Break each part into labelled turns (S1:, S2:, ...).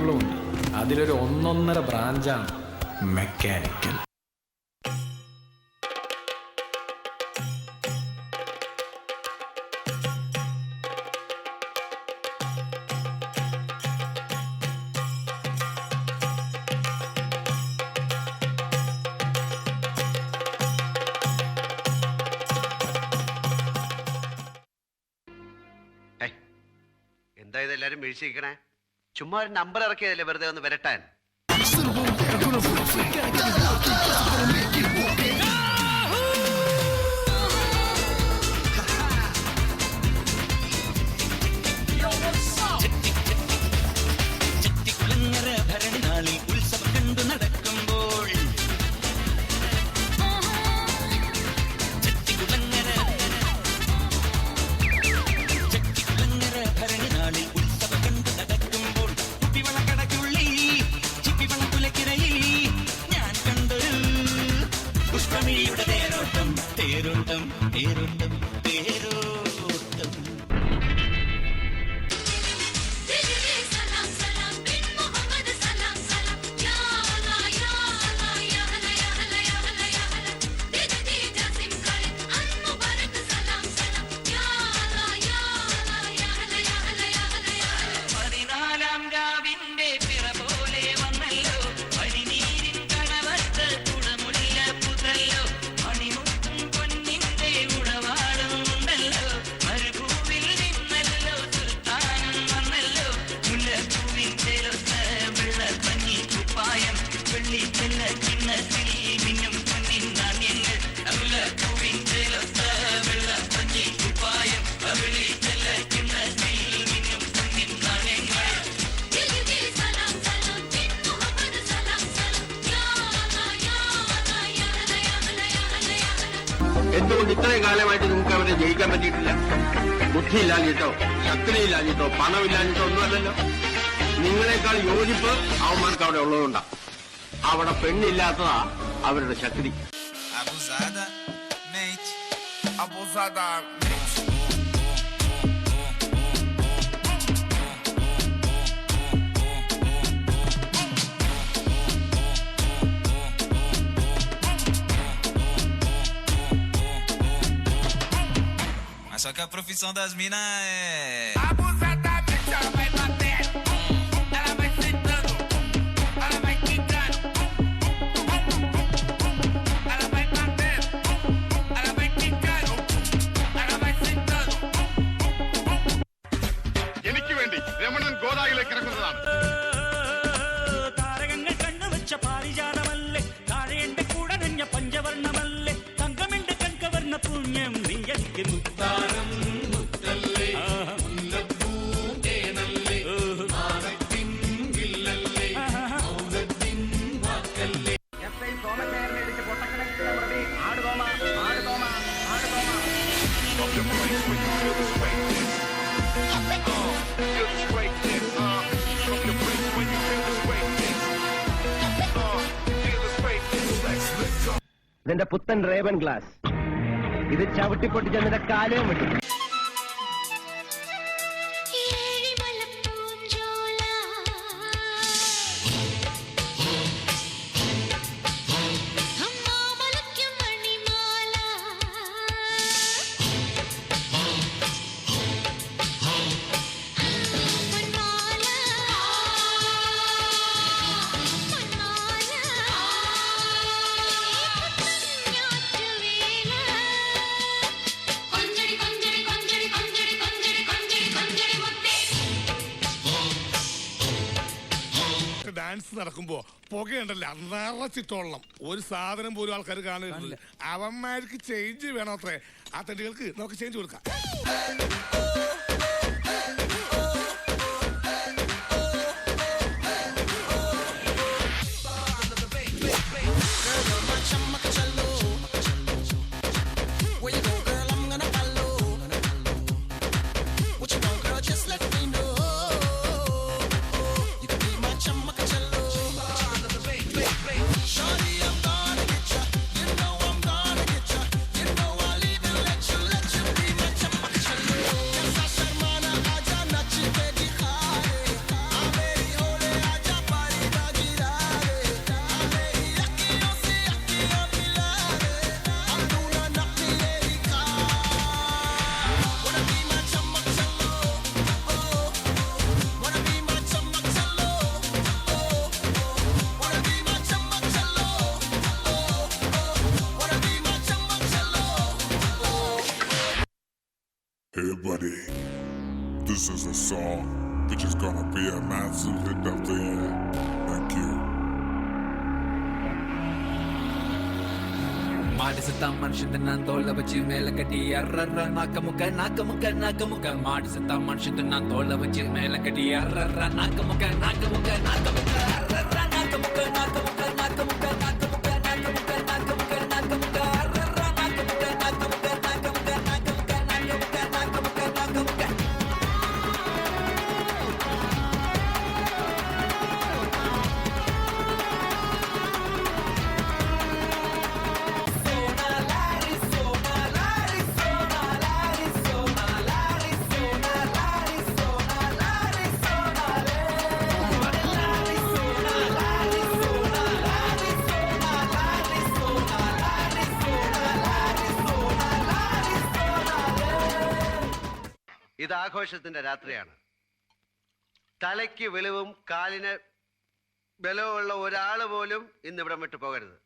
S1: ബ്രാഞ്ചുകളും ഉണ്ട്. അതിലൊരു ഒന്നൊന്നര ബ്രാഞ്ചാണ് മെക്കാനിക്കൽ.
S2: എന്താ ഇതെല്ലാരും വീഴ്ചിക്കണേ? ചുമ്മാ ഒരു നമ്പർ ഇറക്കിയതല്ലേ വെറുതെ ഒന്ന് വരട്ടാൻ. എന്തുകൊണ്ട് ഇത്രയും കാലമായിട്ട് നിങ്ങൾക്ക് അവരെ ജയിക്കാൻ പറ്റിയിട്ടില്ല? ബുദ്ധിയില്ലാഞ്ഞിട്ടോ ശക്തിയില്ലാഞ്ഞിട്ടോ പണമില്ലാഞ്ഞിട്ടോ ഒന്നുമല്ലല്ലോ. നിങ്ങളെക്കാൾ യോജിപ്പ് അവന്മാർക്ക് അവിടെ ഉള്ളതുകൊണ്ടാണ്. അവിടെ പെണ്ണില്ലാത്തതാ അവരുടെ ശക്തി.
S3: Só que a profissão das minas é
S4: abusada, bicha, vai bater. Ela vai sentando, ela vai quicando. Ela vai bater, ela vai quicando, ela vai sentando. എനിക്ക് വേണ്ടി രമണൻ ഗോദായിലേക്ക് ഇറങ്ങുന്നതാണ്.
S5: താരകങ്ങൾ കണ്ണുവെച്ച പാരിജാതമല്ലേ, താഴെന്റെ കൂടെ നഞ്ഞ പഞ്ചവർണ്ണമല്ലേ, തങ്കമിന്റെ കൺകവർണ്ണ പുണ്യം നീ എനിക്ക് മുത്താനം.
S6: ഇതിന്റെ പുത്തൻ റേവൻ ഗ്ലാസ്, ഇത് ചവിട്ടിപ്പൊട്ടിച്ച് നിന്റെ കാലവും വിട്ടു.
S4: ഡാൻസ് നടക്കുമ്പോ പുകയുണ്ടല്ലോ നിറച്ചിട്ടോളണം. ഒരു സാധനം പോലും ആൾക്കാർ കാണരുത്. അവന്മാർക്ക് ചേഞ്ച് വേണം അത്രേ. ആ തടികൾക്ക് നമുക്ക് ചേഞ്ച് കൊടുക്കാം.
S7: This is a song which is gonna be a massive hit of the year. Thank you.
S1: மாடிசத்தா மனுஷன் நான் தோல்ல வச்சு மேல கட்டி அர்ற நாக்கமுக்க நாக்கமுக்க நாக்கமுக்க மாடிசத்தா மனுஷன் நான் தோல்ல வச்சு மேல கட்டி அர்ற நாக்கமுக்க நாக்கமுக்க நாக்கமுக்க அர்ற நாக்கமுக்க நாக்கமுக்க நாக்கமுக்க நாக்கமுக்க நாக்கமுக்க நாக்கமுக்க நாக்கமுக்க அர்ற நாக்கமுக்க நாக்கமுக்க நாக்கமுக்க நாக்கமுக்க நாக்கமுக்க நாக்கமுக்க நாக்கமுக்க
S6: ഇത് ആഘോഷത്തിന്റെ രാത്രിയാണ്. തലയ്ക്ക് വെളിവും കാലിന് ബലവുമുള്ള ഒരാൾ പോലും ഇന്നിവിടം വിട്ടു പോകരുത്.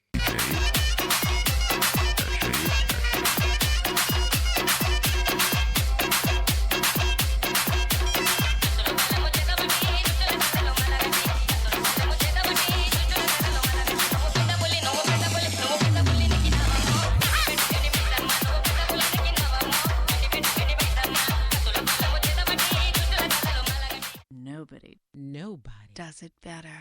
S8: Nobody does it better.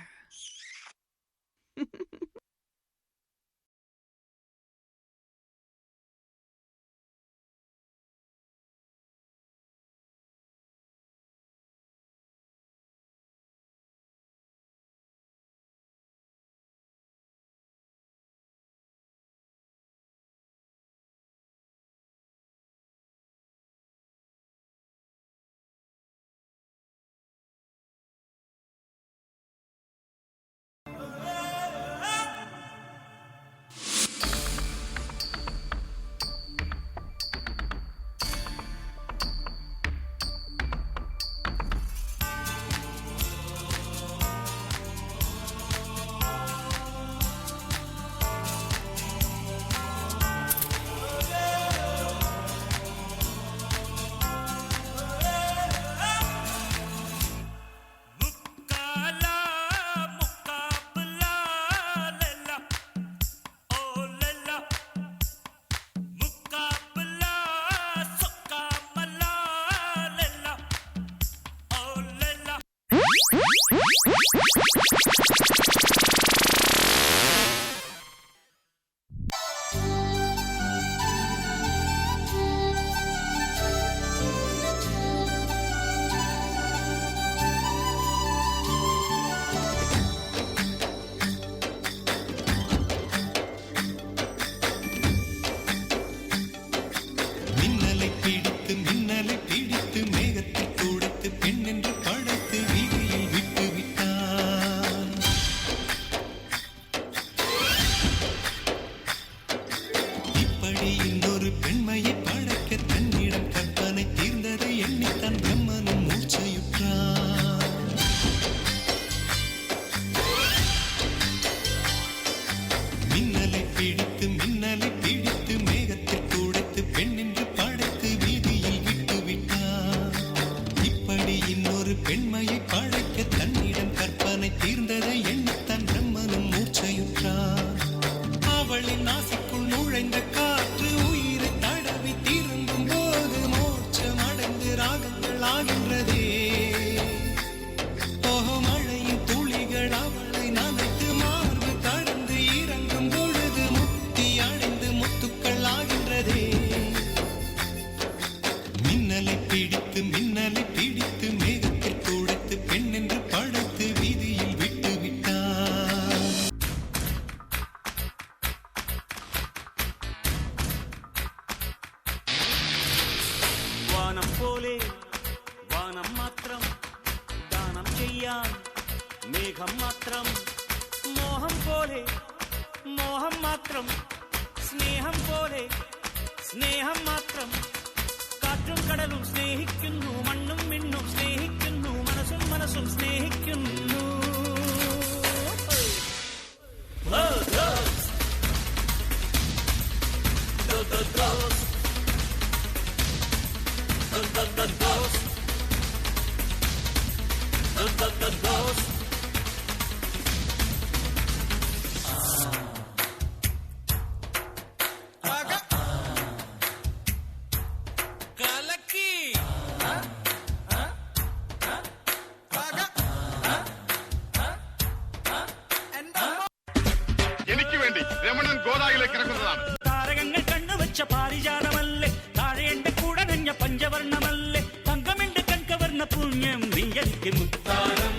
S2: എനിക്ക് വേണ്ടി രമണൻ ഗോദായിലേക്ക് ഇറങ്ങുന്നതാണ്.
S5: താരകങ്ങൾ കണ്ണുവെച്ച പാരിജാതമല്ലേ, താഴെ എന്റെ കൂടെ നഞ്ഞ പഞ്ചവർണ്ണമല്ലേ, തങ്കമെന്റെ കൺകവർണ്ണ പുണ്യം നീ എനിക്ക് മുത്താരം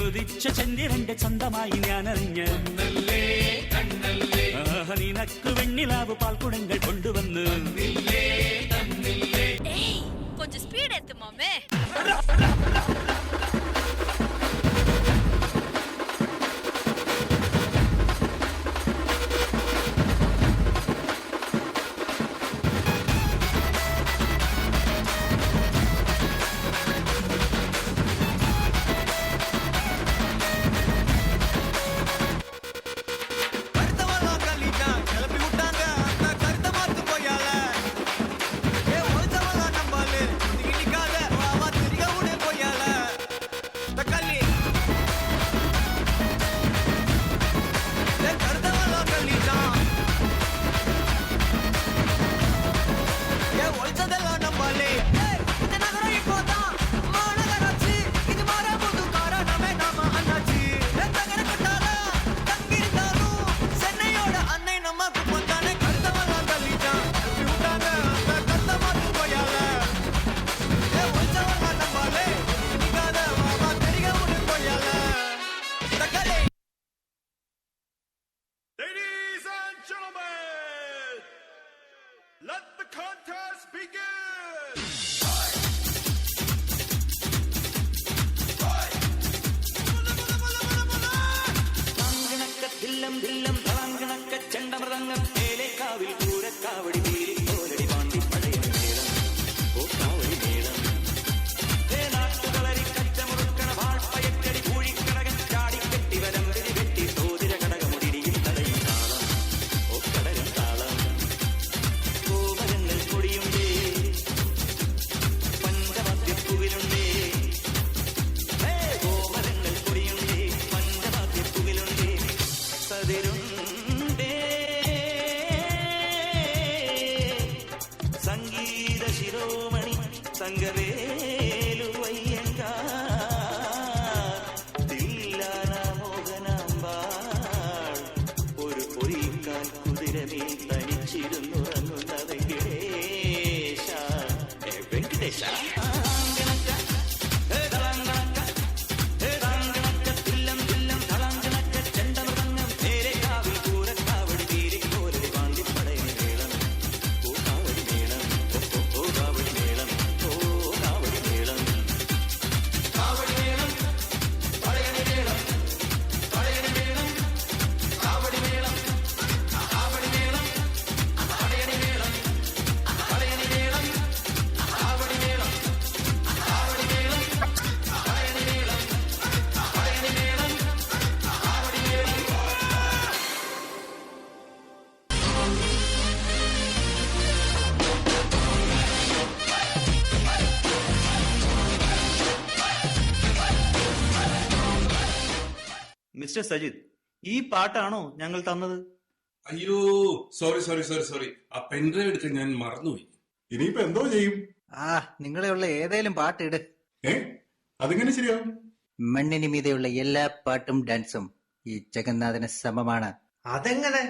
S5: ഉദിച്ച ചന്ദ്രന്റെ സ്വന്തമായി ഞാനറിഞ്ഞ നിനക്ക് വെണ്ണിലാവ് പാൽക്കുടങ്ങൾ കൊണ്ടുവന്ന്
S8: கொஞ்சம் ஸ்பீட் ஏத்து மாமே.
S9: മിസ്റ്റർ സജിത്, ഈ പാട്ടാണോ ഞങ്ങൾ തന്നത്?
S10: അയ്യോ, സോറി. ആ പെൻഡ്രൈവ് എടുക്കാൻ ഞാൻ മറന്നുപോയി.
S7: ഇനിയിപ്പോ എന്തോ ചെയ്യും?
S9: നിങ്ങളുള്ള ഏതേലും പാട്ടിട്.
S7: അതെങ്ങനെ ശരിയാവും?
S9: മണ്ണിന് മീതെയുള്ള എല്ലാ പാട്ടും ഡാൻസും ഈ ജഗന്നാഥന് സമമാണ്. അതെങ്ങനെ?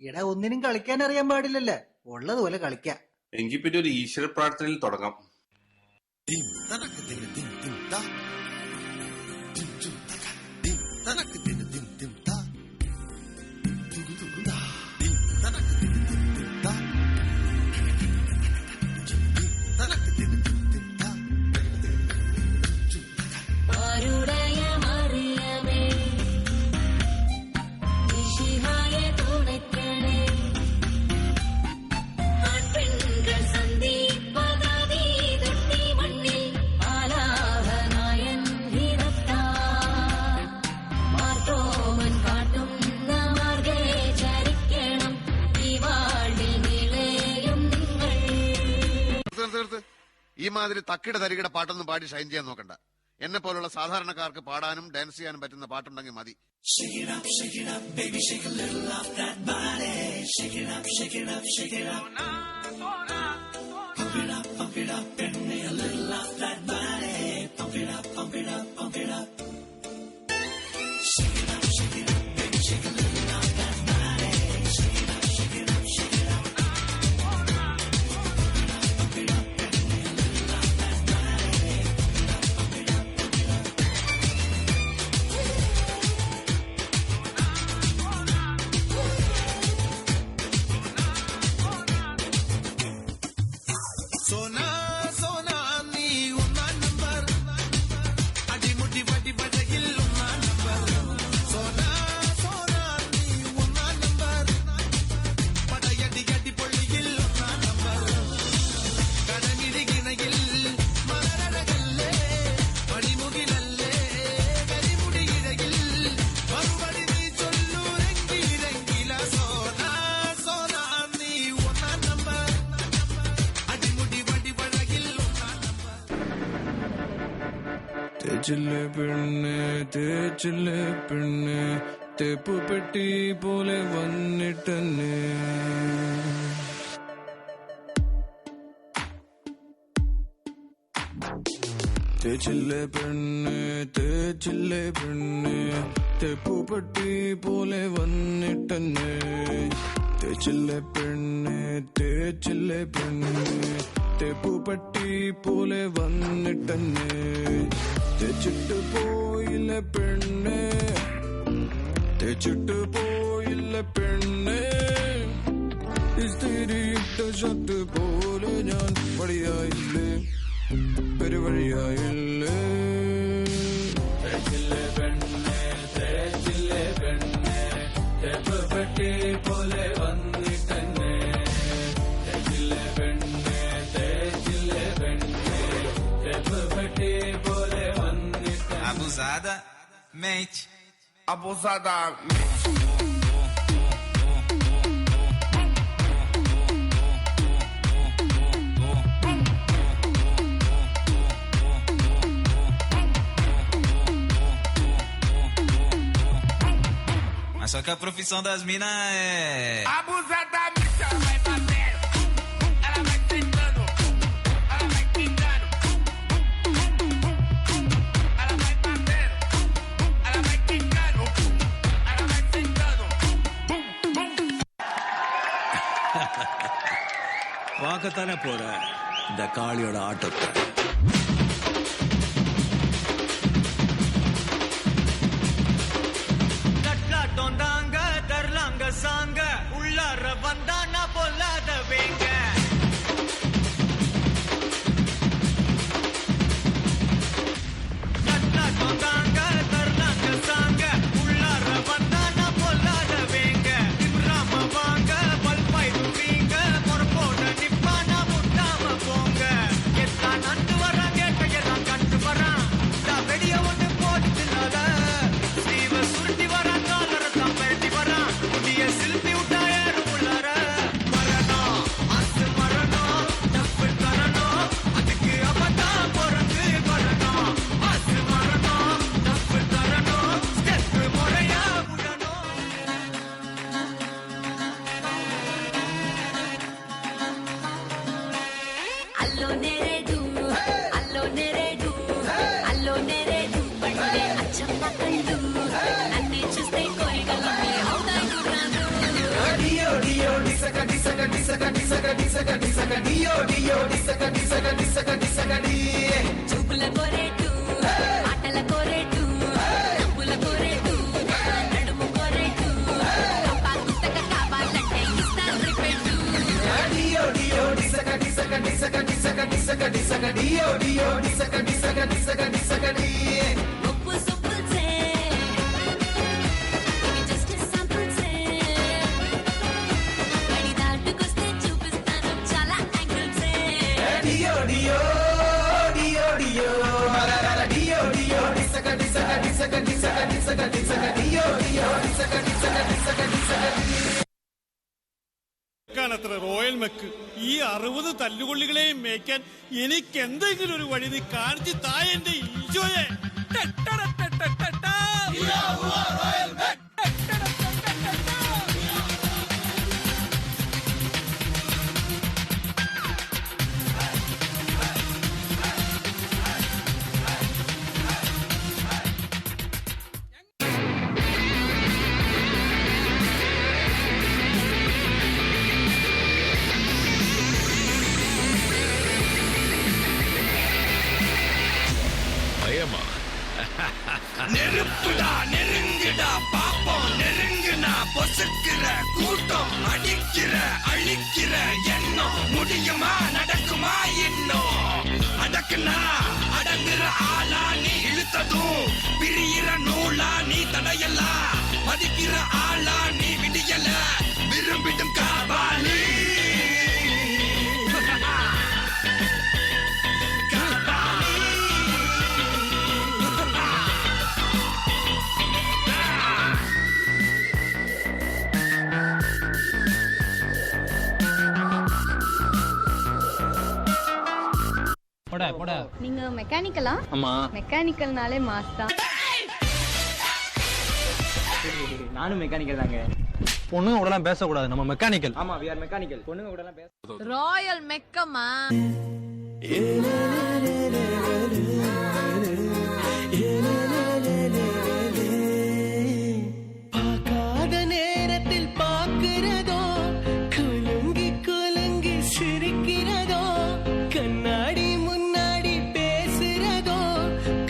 S9: ഇടാ, ഒന്നിനും കളിക്കാൻ അറിയാൻ പാടില്ലല്ലേ, ഉള്ളതുപോലെ കളിക്കാം.
S10: എങ്കിൽ പിന്നെ ഒരു ഈശ്വര പ്രാർത്ഥനയിൽ തുടങ്ങാം.
S8: மார்க
S6: ഈ മാതിരി തക്കിട തരികിട പാട്ടൊന്നും പാടി ഷൈൻ ചെയ്യാൻ നോക്കണ്ട. എന്നെ പോലുള്ള സാധാരണക്കാർക്ക് പാടാനും ഡാൻസ് ചെയ്യാനും പറ്റുന്ന പാട്ടുണ്ടെങ്കിൽ മതി.
S1: തേച്ചില്ലേ പെണ്ണ് തേച്ചില്ലേ പെണ്ണ് തേപ്പ് പെട്ടി പോലെ വന്നിട്ടെന്നെ തേച്ചില്ലേ പെണ്ണ് തേച്ചില്ലേ പെണ്ണ് തേപ്പ് പെട്ടി പോലെ വന്നിട്ടെന്നെ തേച്ചില്ലേ പെണ്ണ് തേച്ചില്ലേ പെണ്ണ് തേപ്പ് പെട്ടി പോലെ വന്നിട്ടെന്നെ തേച്ചിട്ട് പോയില്ല പെണ്ണ് തേച്ചിട്ട് പോയില്ല പെണ്ണ് ഇസ്തിരിയിട്ട ഷർട്ട് പോലെ ഞാൻ വഴിയായില്ലേ പെരുവഴിയായില്ലേ തേച്ചില്ലേ പെണ്ണ് തേച്ചില്ലേ പെണ്ണ് തേപ്പ് പെട്ടി പോലെ വന്നിട്ടെന്നെ തേച്ചില്ലേ പെണ്ണ് തേച്ചില്ലേ പെണ്ണ് തേപ്പ് പെട്ടി പോലെ വന്നിട്ടെന്നെ
S3: Abusada, mente.
S4: Abusadamente.
S3: Mas só que a profissão das minas é...
S4: Abusadamente ela vai batendo, ela vai tentando, ela vai pingando. Ela vai batendo, ela vai pingando, ela vai tentando.
S5: பார்க்கத்தானே போற இந்த காளியோட ஆட்டத்தை. தட்டாட்டோந்தாங்க தரலாங்க சாங்க உள்ளார வந்தானா பொல்லாத வேங்க தட்டாட்டோந்தாங்க தரலாங்க சாங்க உள்ளார வந்தானா பொல்லாத வேங்க இப்ராம வாங்க பல்பாய் துவீங்க பொறப்போட நிப்பானா முட்டாம போங்க எத்தான் நண்டு வரான் கேட்டையெல்லாம் கண்டு வரான் வெடிய ஒண்ணு போட்டுனால ஸ்ரீவ சுருட்டி வரான் காலரத்தான் பரட்டி வரான் முடிய சிலுப்பி விட்டா ஏறும் உள்ளார மரணம் அசு மரணம் தப்பு தரணும் அதுக்கு அப்பதான் பிறந்து வரணும் அசு மரணம் தப்பு தரணும் ஸ்டெப்பு முறையா விடணும்.
S8: అల్లో నేరేడు అల్లో నేరేడు అల్లో నేరేడు పండే అచ్చమ్మ కళ్ళు నన్నే చూస్తే కోయగలమే అవుతాయి గుర్రాలు
S9: డియో డియో డిసక డిసక డిసక డిసక డిసక డిసక డియో డియో డిసక డిసక డిసక డిసక డి
S8: చూపుల కోరేటు ఆటల కోరేటు డబ్బుల కోరేటు నడుము కోరేటు కప్పా గుత్తక కావాలంటే ఇస్తాను రిపెట్టు
S9: డియో డియో డిసక డిసక డిసక డిసక డిసక డిసక డియో డియో డిసక డిసక డిసక డిసక డి
S8: ఉప్పు సుప్పుల్సే ఇవి జస్ట్ శాంపుల్సే గడి దాటుకొస్తే చూపిస్తాను చాలా యాంగిల్సే
S9: డియో డియో డియో డియో డియో డియో డిసక డిసక డిసక డిసక డిసక డిసక డియో డియో డిసక డిసక డిసక డిసక డి
S4: മെക്കാണത്ര റോയൽ മെക്ക്. ഈ 60 തല്ലുകൊള്ളികളെയും മേയ്ക്കാൻ എനിക്ക് എന്തെങ്കിലും ഒരു വഴി നീ കാണിച്ചു താ എന്റെ ഈശോയെ.
S1: நெருப்புடா நெருங்குடா பாப்போம் நெருங்குனா பொசுக்கிற கூட்டம் அடிக்கிற அழிக்கிற எண்ணம் முடியுமா நடக்குமா இன்னும் அடக்குனா அடங்குற ஆளா நீ இழுத்ததும் பிரியிற நூலா நீ தடையலாம் மதிக்கிற ஆளா நீ விடியல விரும்பிடும் காபாலி
S8: நீங்க மெக்கானிக்கலா? ஆமா. மெக்கானிக்கல்னாலே மாஸ் தான்.
S9: நானும் மெக்கானிக்கல் தாங்க.
S11: பொண்ணுங்க கூட எல்லாம் பேசக்கூடாது, நம்ம மெக்கானிக்கல்.
S9: ஆமா, we are மெக்கானிக்கல். பொண்ணுங்க கூட எல்லாம் பேச.
S8: ராயல் மெக்கமா.
S5: பார்க்காத நேரத்தில் பார்க்கிறதோ, குலுங்கி குலுங்கி சிரிக்கிறதோ, கண்ணாடி முன்னாடி பேசுறதோ,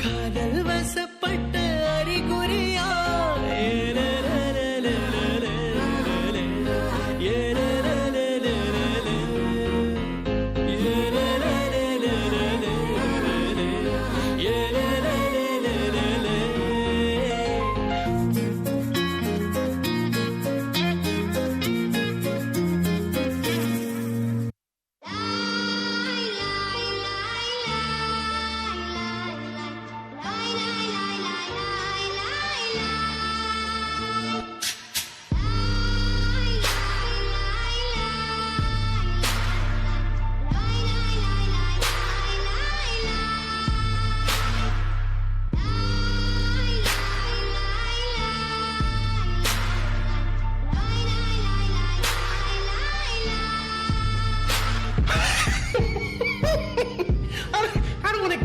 S5: காதல் வசப்பட்ட அறிகுறியா?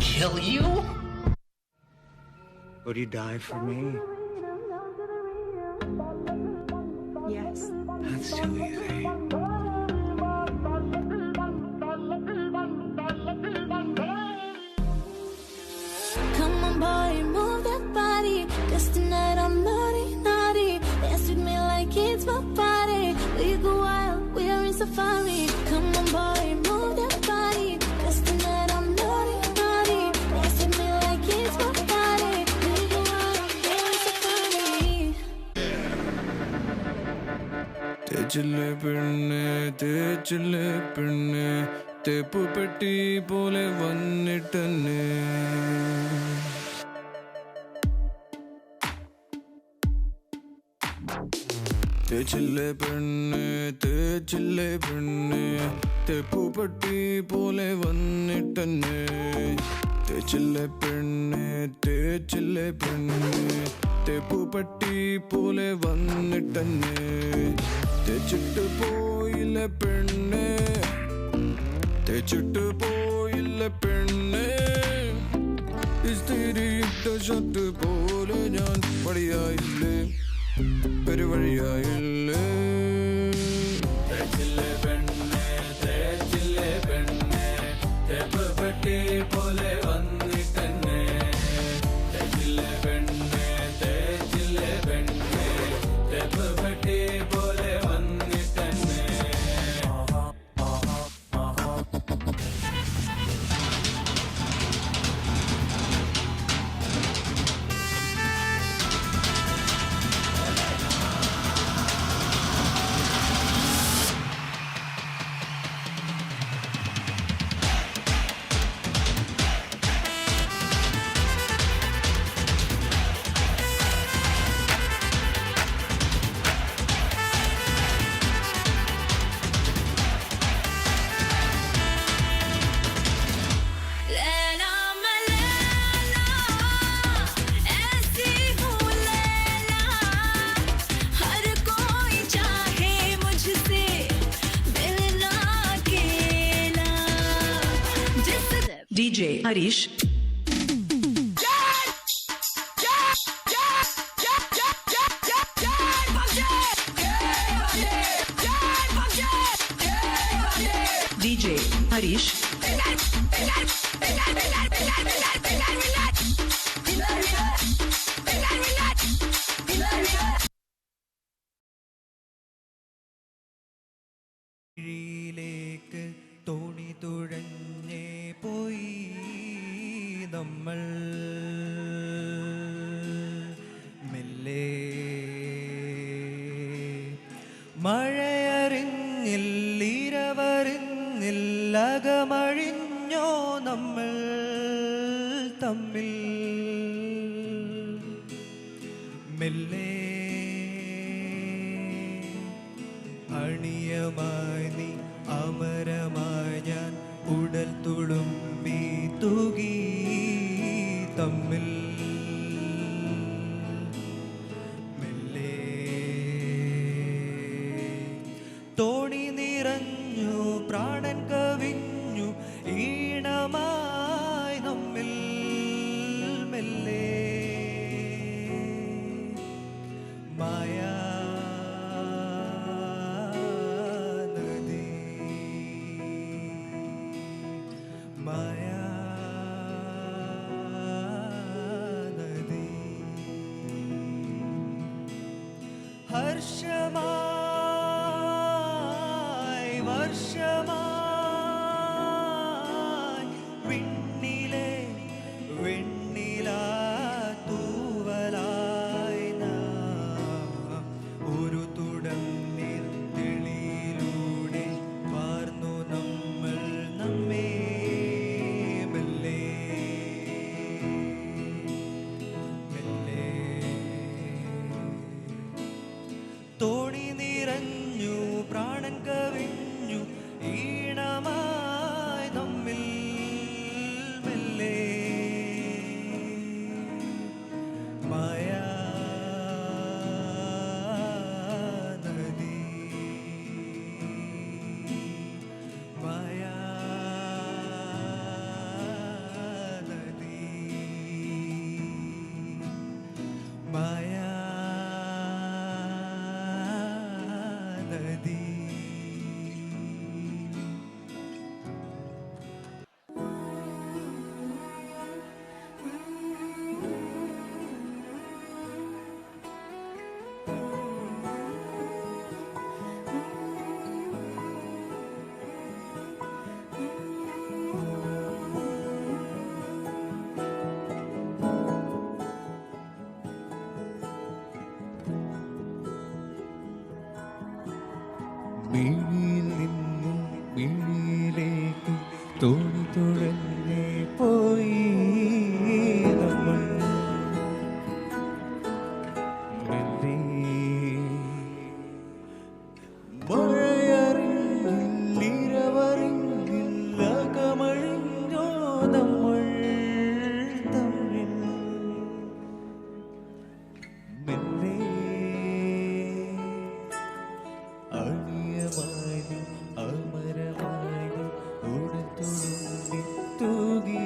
S5: Kill you?
S6: Would you die for me?
S8: Yes.
S6: That's too easy.
S8: Come on boy, move that body. 'Cause tonight I'm naughty, naughty. Dance with me like it's my party. We go wild, we are in safari. Come on boy, move that body. 'Cause tonight I'm naughty, naughty. Dance with me like it's my party. We go wild, we are in safari.
S3: തേച്ചില്ലേ പെണ്ണെ തേച്ചില്ലേ പെണ്ണെ തേപ്പു പെട്ടി പോലെ വന്നിട്ടെന്നെ തേച്ചില്ലേ പെണ്ണെ തേച്ചില്ലേ പെണ്ണെ തേപ്പു പെട്ടി പോലെ വന്നിട്ടെന്നെ തേച്ചില്ലേ പെണ്ണെ തേച്ചില്ലേ പെണ്ണെ തേപ്പു പെട്ടി പോലെ വന്നിട്ടെന്നെ തേച്ചിട്ട് പോയില്ല പെണ്ണെ തേച്ചിട്ട് പോയില്ല പെണ്ണെ ഇസ്തിരിയിട്ട ഷർട്ട് പോലെ ഞാൻ വഴിയായില്ലേ പെരുവഴിയായില്ലേ തേച്ചില്ലേ പെണ്ണെ തേച്ചില്ലേ പെണ്ണെ തേപ്പ് പെട്ടി പോലെ വന്നിട്ടെന്നെ തേച്ചില്ലേ പെണ്ണെ തേച്ചില്ലേ പെണ്ണെ തേപ്പ് പെട്ടി പോലെ വന്നിട്ടെന്നെ
S12: DJ Harish. DJ Harish.
S13: ിലേക്ക് തോണി തുഴഞ്ഞേ പോയി നമ്മൾ മെല്ലെ മഴയറിഞ്ഞില്ലിരവറിഞ്ഞില്ലകമഴിഞ്ഞോ നമ്മൾ തമ്മിൽ മെല്ലെ അണിയമായി നീ അമരമായി ഞാൻ ഉടൽ തുളുമ്പി തൂകി തമ്മിൽ മെല്ലെ തോണി നിറഞ്ഞു പ്രാണൻ കവിഞ്ഞു ഈണമായി നമ്മിൽ മെല്ലെ മായാ ഹർഷമായി വർഷമായി വിണ്ണിലെ വെണ്ണിലാ തൂവലായി നാം ഒരു തുടർന്നിൽ തെളിയിലൂടെ വാർന്നു നമ്മൾ നമ്മെ മെല്ലെ മെല്ലെ തോണി നിറഞ്ഞു പ്രാണൻ കവിഞ്ഞു ഈണമായി നമ്മിൽ മെല്ലെ മായാ നദി മായാ നദി മായാ നദി മിഴിയിൽ നിന്നും മിഴിയിലേക്ക് തോണി തുഴഞ്ഞേ പോയി നമ്മൾ മെല്ലെ മഴയറിഞ്ഞില്ലിരവറിഞ്ഞില്ലകമഴിഞ്ഞോ നമ്മൾ തമ്മിൽ മെല്ലെ അണിയമായി അമരമായി ഉടത്തുളുമ്പി തൂകി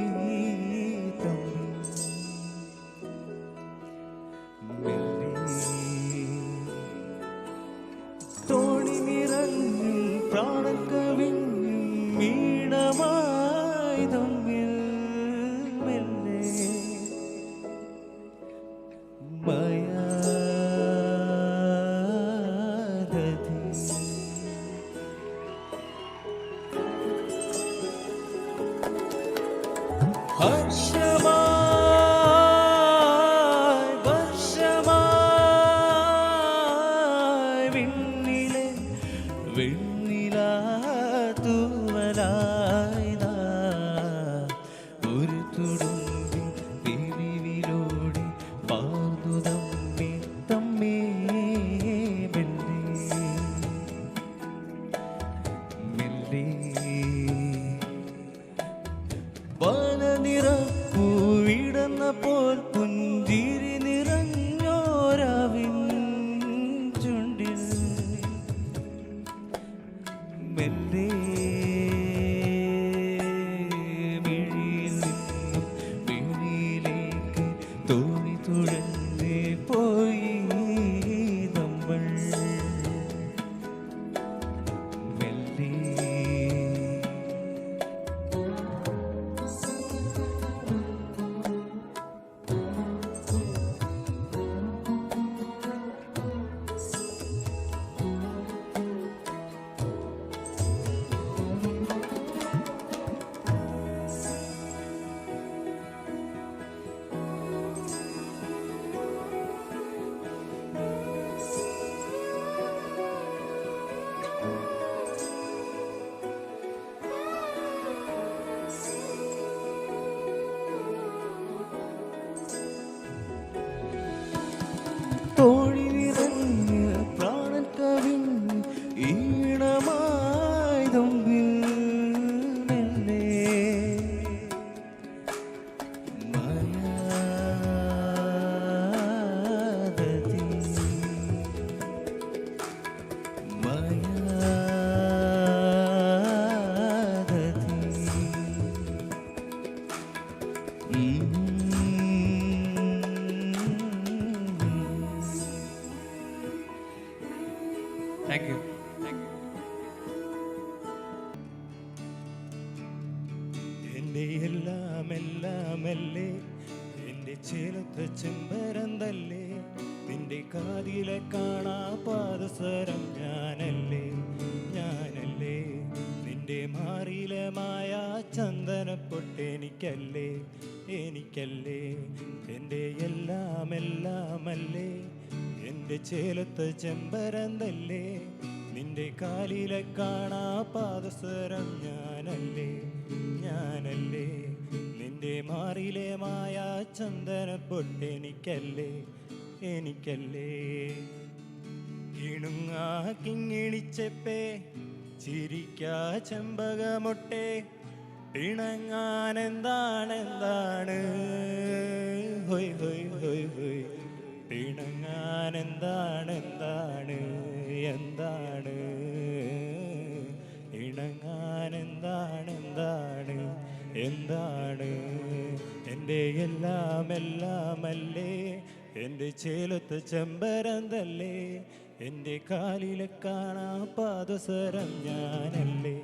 S13: തമ്മിൽ മെല്ലെ തോണി നിറഞ്ഞു പ്രാണൻ കവിഞ്ഞു വീണമായി തമ്മിൽ മെല്ലെ മായാദതി ഹർഷമായി വർഷമായി വിണ്ണിലെ വെണ്ണിലാ തൂവലായി നാം ഒരു തുടുമ്പി പിരിവിലൂടെ പാർന്നു തമ്മി തമ്മേ മെല്ലെ മെല്ലെ വനനിറപ്പൂവിടന്നപ്പോൾ പുഞ്ചിരി നിറഞ്ഞോരാവിൻ ചുണ്ടിൽ മെല്ലെ മിഴിയിൽ നിന്റെ എല്ലാം എല്ലാമല്ലേ, എന്റെ ചേലത്തെ ചെമ്പരന്തല്ലേ, നിന്റെ കാതിലെ കാണാ പാദസരം ഞാനല്ലേ, ഞാനല്ലേ, നിന്റെ മാറിലെ മായ ചന്ദനപ്പൊട്ടെനിക്കല്ലേ, എനിക്കല്ലേ, എന്റെ എല്ലാം എല്ലാമല്ലേ, എന്റെ ചേലത്തെ ചെമ്പരന്തല്ലേ, നിന്റെ കാലിലെ കാണാ പാദസരം ഞാനല്ലേ, ഞാനല്ലേ, നിന്റെ മാറിലെ മായ ചന്ദനപ്പൊട്ടെനിക്കല്ലേ, എനിക്കല്ലേ. കിണുങ്ങാ കിങ്ങിണിച്ചെപ്പേ ചിരിക്കാ ചെമ്പകമൊട്ടെ, പിണങ്ങാൻ എന്താണ് ഹൊയ് ഹൊയ് ഹൊയ് ഹൊയ്, പിണങ്ങാൻ എന്താണ് ഇണങ്ങാൻ എന്താണ് എൻ്റെ എല്ലാം എല്ലാമല്ലേ, എൻ്റെ ചേലത്ത് ചെമ്പരന്തല്ലേ, എൻ്റെ കാലിലെ കാണാ പാദസരം ഞാനല്ലേ,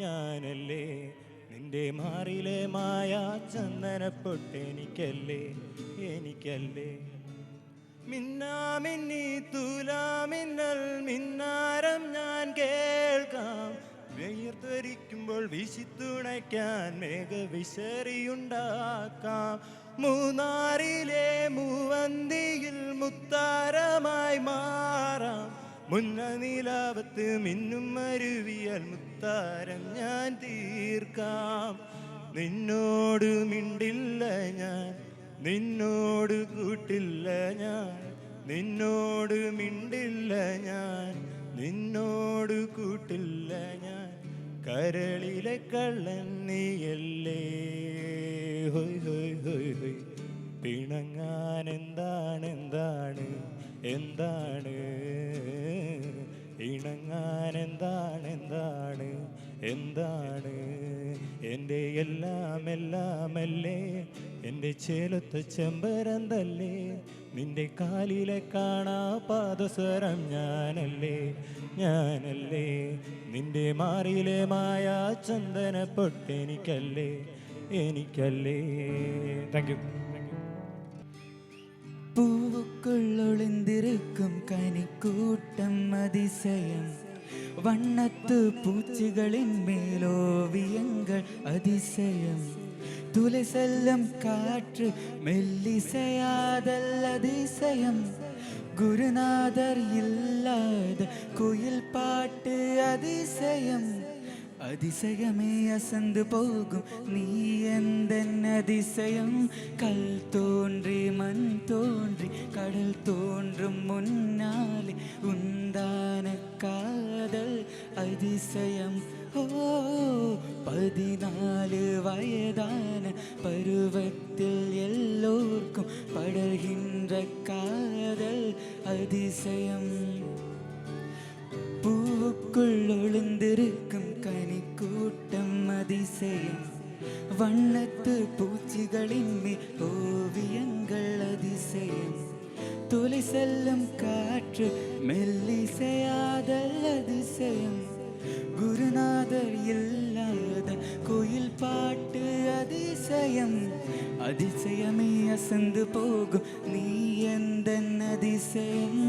S13: ഞാനല്ലേ, നിന്റെ മാറിലെ മായ ചന്ദനപ്പൊട്ടെനിക്കല്ലേ, എനിക്കല്ലേ. മിന്നാമിന്നി തുലാമിന്നൽ മിന്നാരം ഞാൻ കേൾക്കാം, വെയർത്തരിക്കുമ്പോൾ വിശിത്തുണയ്ക്കാൻ മേഘവിശറിയുണ്ടാക്കാം, മൂന്നാറിലെ മൂവന്തിയിൽ മുത്താരമായി മാറാം, മുന്നനിലാവത്ത് മിന്നും അരുവിയാൽ മുത്താരം ഞാൻ തീർക്കാം. നിന്നോട് മിണ്ടില്ല ഞാൻ, നിന്നോട് കൂട്ടില്ല ഞാൻ, നിന്നോട് മിണ്ടില്ല ഞാൻ, നിന്നോട് കൂട്ടില്ല ഞാൻ, കരളിലെ കള്ളൻ നീയല്ലേ, ഹൊയ് ഹൊയ് ഹൊയ് ഹൊയ്, പിണങ്ങാൻ എന്താണ് ഇണങ്ങാൻ എന്താണ് എൻ്റെ എല്ലാം എല്ലാമല്ലേ, എൻ്റെ ചേലത്തെ ചെമ്പരന്തല്ലേ, നിന്റെ കാലിലെ കാണാ പാദസരം ഞാനല്ലേ, ഞാനല്ലേ, നിന്റെ മാറിലെ മായ ചന്ദനപ്പൊട്ടെനിക്കല്ലേ, എനിക്കല്ലേ. Thank you.
S14: പൂവുക്കുള്ളൊളിന്തിരിക്കും കനിക്കൂട്ടം അതിശയം, വണ്ണത്തു പൂച്ചികളിൻ മേലോവിയങ്ങൾ അതിശയം, തുലസെല്ലും കാറ്റ് മെല്ലിസയാതല്ല അതിശയം, ഗുരുനാഥർ ഇല്ലാத കുയിൽ പാട്ട് അതിശയം, അതിശയമേ അസந்து പോകും നീ എന്തൻ അതിശയം, കൽ തോன்றி മൺ തോன்றி കടൽ തോன்றும் മുന്നാലെ ഉന്താന കാതൽ அதிசயம். ஓ 14 வயதான பருவத்தில் எல்லோர்க்கும் படர்கின்ற காதல் அதிசயம். பூவுக்குள் ஒளிந்திருக்கும் கனிக்கூட்டம் அதிசயம், வண்ணத்து பூச்சிகளின் மேல் ஓவியங்கள் அதிசயம், துளி செல்லும் காற்று மெல்லிசையாதல் அதிசயம், குருநாதர் இல்லாத கோயில் பாட்டு அதிசயம், அதிசயமே அசந்து போகும் நீ எந்தன் அதிசயம்.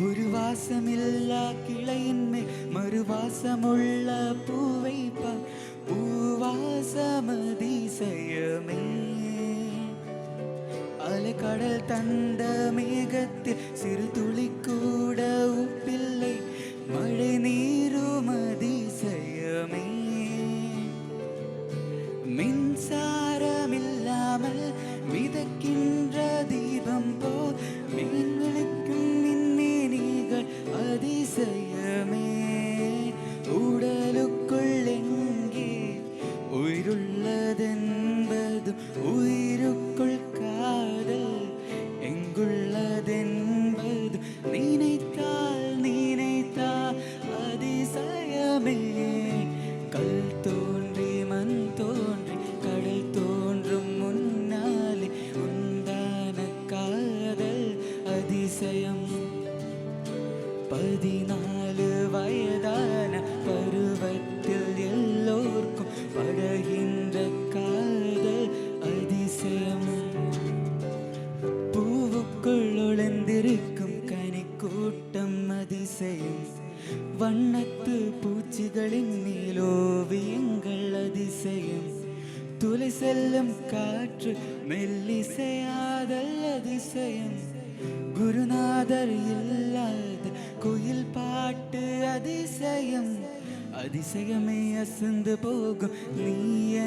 S14: ഒരു വാസമില്ല കിളയിന്മേൽ മറുവാസമുള്ള പൂവൈ പൂവാസമതിശയമേ, അലകടൽ തந்த മേഘത്തിൽ சிறு துளி கூட உப்பில்லை மழை நீரும் அதிசயமே, மின்சாரமில்லாமல் மிதக்கின்ற தீபம் போல் மீன்களுக்கும் மின்மினிகள் அதிசயமே, உடலுக்குள் எங்கே உயிருள்ளதென்பது உயிருக்குள் காதல் எங்குள்ளதென்பது நினைத்தால் நினைத்தால் அதிசயமே, கல் தோன்றி மண் தோன்றி கடல் தோன்றும் முன்னாலே உண்டான காதல் அதிசயம், 14 வயதான பருவத்தில் எல்லோர்க்கும் படுகின்ற காதல் அதிசயம். பூவுக்குள் ஒளிந்திருக்கும் கனி கூட்டம் அதிசயம். வண்ணத்து பூச்சிகளின் மேலோவியங்கள் அதிசயம். துளை செல்லும் காற்று மெல்லிசையாதல் அதிசயம். குருநாதர் இல்லாத குயில் பாட்டு அதிசயம். அதிசயமே அசந்து போகும் நீ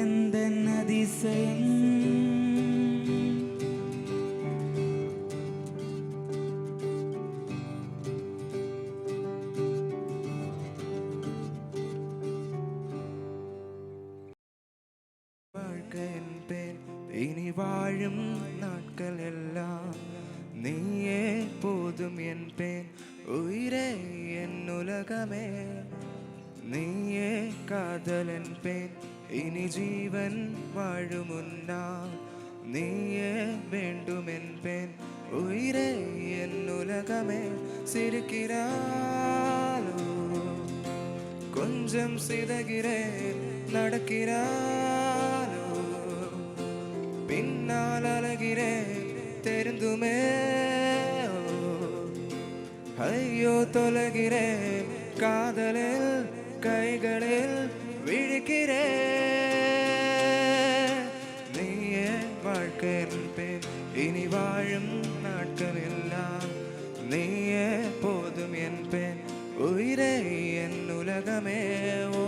S14: எந்த அதிசயம்.
S15: இனி வாழும் நாட்கள் எல்லாம் நீயே போதும் என்பேன். உயிரே என் உலகமே நீயே காதல் என்பேன். இனி ஜீவன் வாழும் முன்னால் நீயே வேண்டும் என்பேன். உயிரே என் உலகமே. சிரிக்கிறாளோ கொஞ்சம் சிதகிறேன், நடக்கிறாளோ பின்னால் அழகிறேன் தெரிந்துமே. ஐயோ தொலைகிறேன் காதலில் கைகளில் விழிக்கிறேன். நீயே வாழ்க்கை என்பேன். இனி வாழும் நாட்கள் எல்லாம் நீயே போதும் என்பேன். உயிரே என் உலகமே. ஓ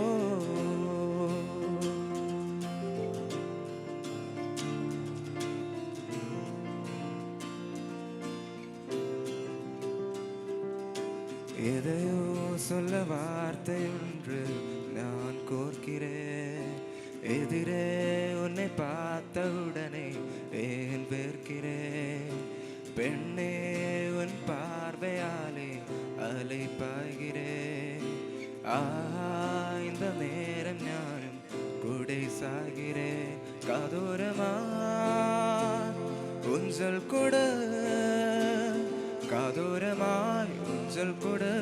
S15: எதையோ சொல்ல வார்த்தை ஒன்று நான் கோர்க்கிறேன். எதிரே உன்னை பார்த்தவுடனே ஏன் வேர்க்கிறேன். பெண்ணே உன் பார்வையாலே அலை பாய்கிறேன். இந்த நேரம் ஞானம் குடை சாகிறேன். காதோரமா ஊஞ்சல் கொடு, காதோரமாய் ஊஞ்சல் கொடு.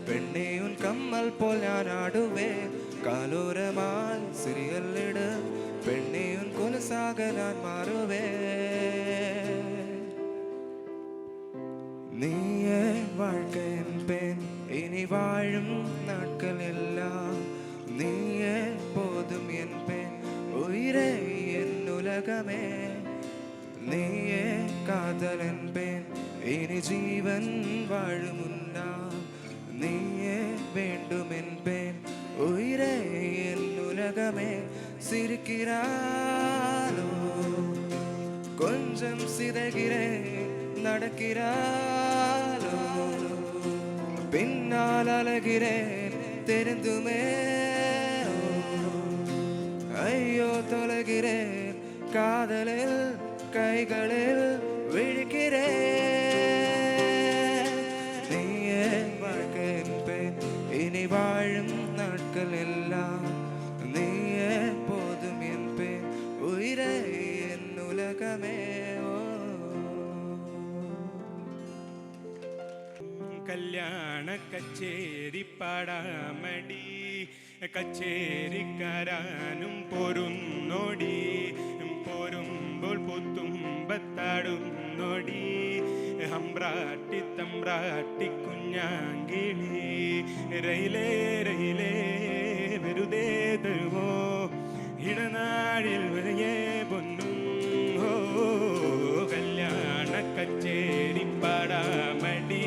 S15: பெண்ணே உன் கம்மல் போல் நான் ஆடுவேன். காலோரமாய் சிறியல்லிடு. பெண்ணே உன் கொலுசாக நான் மாறுவேன். நீயே வாழ்க்கை என்பேன். இனி வாழும் நாட்கள் எல்லாம் நீயே போதும் என்பேன். உயிரே என் உலகமே நீயே காதல் என்பேன். இனி ஜீவன் வாழும் முன்னால் நீயே வேண்டும் என்பேன். உயிரே என் உலகமே. சிரிக்கிறாளோ கொஞ்சம் சிதைகிறேன், நடக்கிறாளோ பின்னால் அழகிறேன் தெரிந்துமே. ஐயோ தொலைகிறேன் காதலில் கைகளில் விழிக்கிறேன். நீயே வாழ்க்கை என்பேன். இனி வாழும் நாட்கள் எல்லாம் நீயே போதும் என்பேன். உயிரே என் உலகமே.
S13: കല്യാണ കച്ചേരി പാടാമടി കച്ചേരിക്കാരാനും പൊരുന്നോടി പോരുമ്പോൾ പുത്തുമ്പത്താടുന്നോടി ഹംബ്രാട്ടി തമ്പ്രാട്ടി കുഞ്ഞാങ്കിളി രയിലേ രയിലേ വെറുതെ തരുമോ ഇടനാഴിൽ വരയേ പൊന്നും ഓ കല്യാണ കച്ചേരി പാടാമടി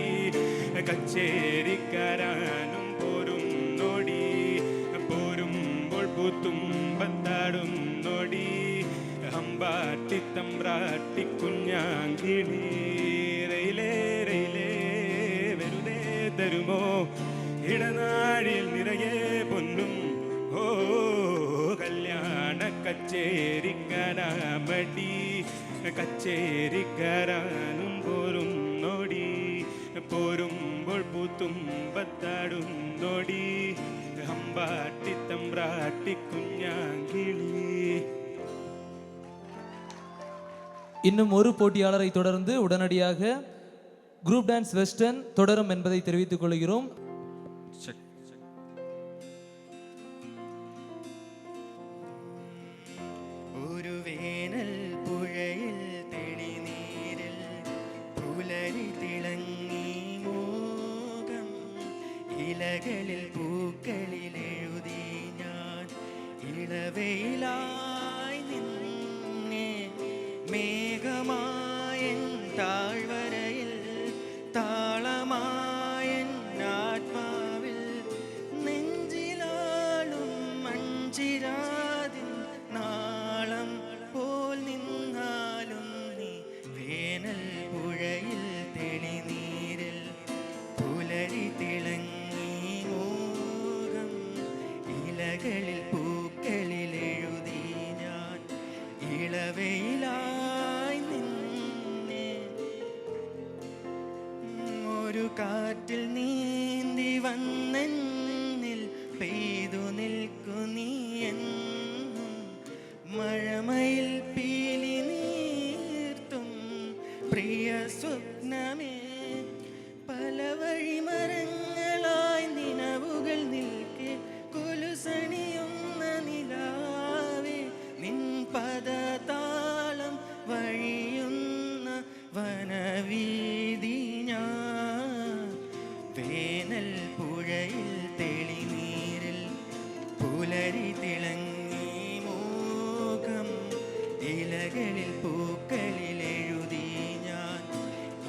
S13: കച്ചേരിക്കാരാനും പോരുന്നോടി പോരുമ്പോൾ പുത്തുമ്പത്താടുന്നോടി ഹമ്പാട്ടി തമ്പ്രാട്ടി കുഞ്ഞാങ്കിളി രയിലേ രയിലേ വെറുതെ തരുമോ ഇടനാഴിൽ നിറയെ പൊന്നും ഓ കല്യാണ കച്ചേരിക്കാരാമടി കച്ചേരിക്കാരാനും പോരുന്നോടി പോരുമ്പോൾ പുത്തുമ്പത്താടുന്നോടി ഹമ്പാട്ടി തമ്പ്രാട്ടി കുഞ്ഞാങ്കിളി.
S16: இன்னும் ஒரு போட்டியாளரை தொடர்ந்து உடனடியாக குரூப் டான்ஸ் வெஸ்டர்ன் தொடரும் என்பதை தெரிவித்துக் கொள்கிறோம்.
S15: ഒരു വേനൽ പുഴയിൽ തെളിനീരിൽ പുലരി തിളങ്ങി മോകം ഇലകളിൽ പൂക്കളിൽ എഴുതി ഞാൻ ഇളവയിലായി നിന്നെ മേഘമായൻ താഴ്വരയിൽ താളമായൻ ആത്മാവിൽ നെഞ്ചിലാളും മഞ്ചിരാതിൻ നാളം പോൽ നിന്നാലും നീ വേനൽ പുഴയിൽ തെളിനീരിൽ പുലരി തിളങ്ങി മോകം ഇലകളിൽ പൂക്കളിൽ എഴുതി ഞാൻ ഇളവയിലായി നിന്നെ ഒരു കാറ്റിൽ നീന്തി വന്നെന്നിൽ പെയ്തു നിൽക്കു നീ എന്നും മഴമയിൽ പീലി നീർത്തും പ്രിയ സ്വപ്നമേ പല വഴിമരങ്ങളായി നിലവുകൾ നിൽക്കെ കൊലുസണിയുന്ന നിലാവേ നിൻ പദതാളം വഴിയുന്ന വനവീതി ഞാൻ വേനൽ പുഴയിൽ തെളിനീരിൽ പുലരി തിളങ്ങി മോകം ഇലകളിൽ പൂക്കളിൽ എഴുതി ഞാൻ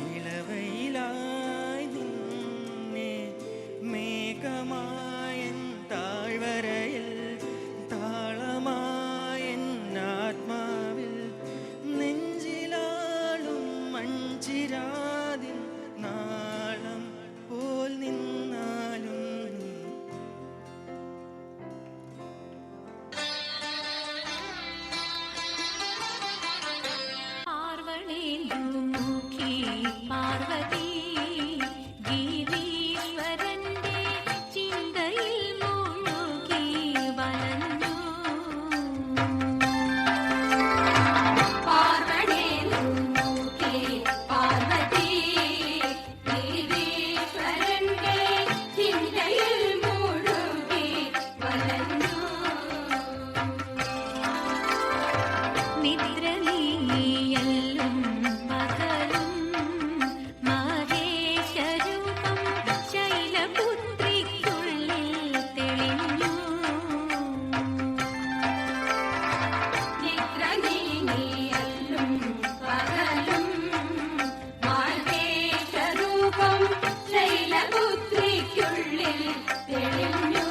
S15: ഇളവയിലായി നിന്നെ മേഘമായൻ താഴ്വരയിൽ താളമായൻ ആത്മാവിൽ നെഞ്ചിലാളും മഞ്ചിരാതിൻ നാളം പോൽ നിന്നാലും നീ
S8: പാർവണേന്ദുമുഖി പാർവതി ഗിരീശ്വരന്റെ ചിന്തയിൽ മുഴുകി വലഞ്ഞു. പാർവണേന്ദുമുഖി പാർവതി ഗിരീശ്വരന്റെ ചിന്തയിൽ മുഴുകി വലഞ്ഞു. നിദ്ര നീയല്ലും പകലും മഹേശരൂപം ശൈലപുത്രിക്കുള്ളിൽ തെളിഞ്ഞു. നിദ്ര നീയല്ലും പകലും മഹേശരൂപം ശൈലപുത്രിക്കുള്ളിൽ തെളിഞ്ഞു.